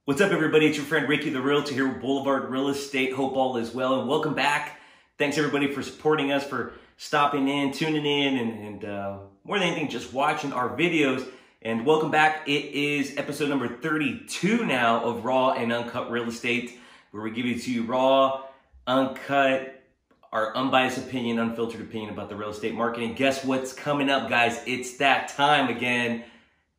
What's up, everybody? It's your friend Ricky the Realtor here with Boulevard Real Estate. Hope all is well, and welcome back. Thanks everybody for supporting us, for stopping in, tuning in, and more than anything, just watching our videos. And welcome back. It is episode number 32 now of Raw and Uncut Real Estate, where we give you to you raw, uncut, our unbiased opinion, unfiltered opinion about the real estate market. And guess what's coming up, guys? It's that time again.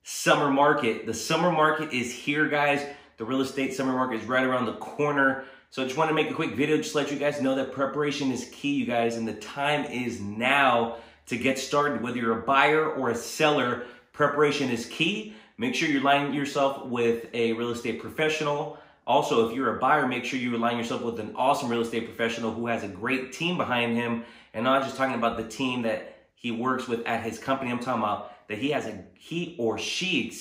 Summer market. The summer market is here, guys. The real estate summer market is right around the corner. So I just want to make a quick video just to let you guys know that preparation is key, you guys, and the time is now to get started. Whether you're a buyer or a seller, preparation is key. Make sure you're aligning yourself with a real estate professional. Also, if you're a buyer, make sure you align yourself with an awesome real estate professional who has a great team behind him. And not just talking about the team that he works with at his company. I'm talking about that he or she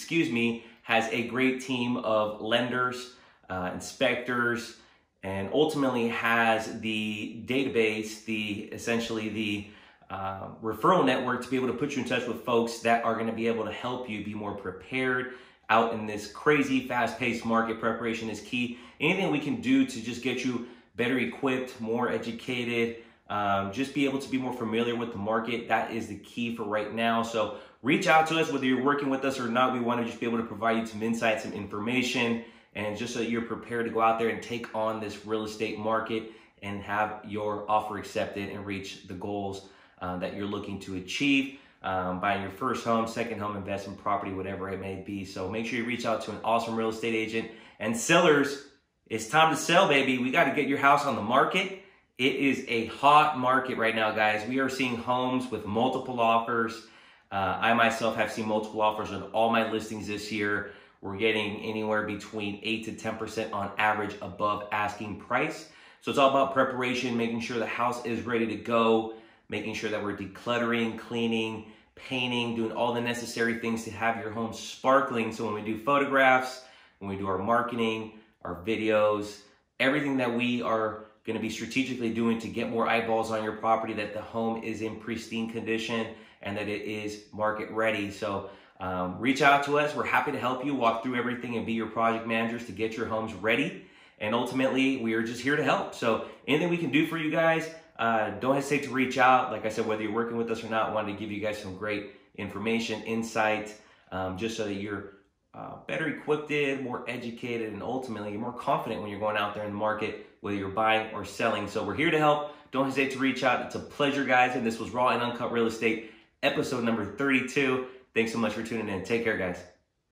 has a great team of lenders, inspectors, and ultimately has the database, essentially the referral network to be able to put you in touch with folks that are going to be able to help you be more prepared out in this crazy, fast-paced market. Preparation is key. Anything we can do to just get you better equipped, more educated, just be able to be more familiar with the market, that is the key for right now. So reach out to us, whether you're working with us or not. We want to just be able to provide you some insights, some information, and just so that you're prepared to go out there and take on this real estate market and have your offer accepted and reach the goals that you're looking to achieve, buying your first home, second home, investment property, whatever it may be. So make sure you reach out to an awesome real estate agent. And sellers, it's time to sell, baby. We got to get your house on the market. It is a hot market right now, guys. We are seeing homes with multiple offers. I myself have seen multiple offers on all my listings this year. We're getting anywhere between 8 to 10% on average above asking price. So it's all about preparation, making sure the house is ready to go, making sure that we're decluttering, cleaning, painting, doing all the necessary things to have your home sparkling. So when we do photographs, when we do our marketing, our videos, everything that we are going to be strategically doing to get more eyeballs on your property, that the home is in pristine condition and that it is market ready. So reach out to us. We're happy to help you walk through everything and be your project managers to get your homes ready. And ultimately, we are just here to help. So anything we can do for you guys, don't hesitate to reach out. Like I said, whether you're working with us or not, I wanted to give you guys some great information, insight, just so that you're better equipped, more educated, and ultimately you're more confident when you're going out there in the market, whether you're buying or selling. So we're here to help. Don't hesitate to reach out. It's a pleasure, guys. And this was Raw and Uncut Real Estate, episode number 32. Thanks so much for tuning in. Take care, guys.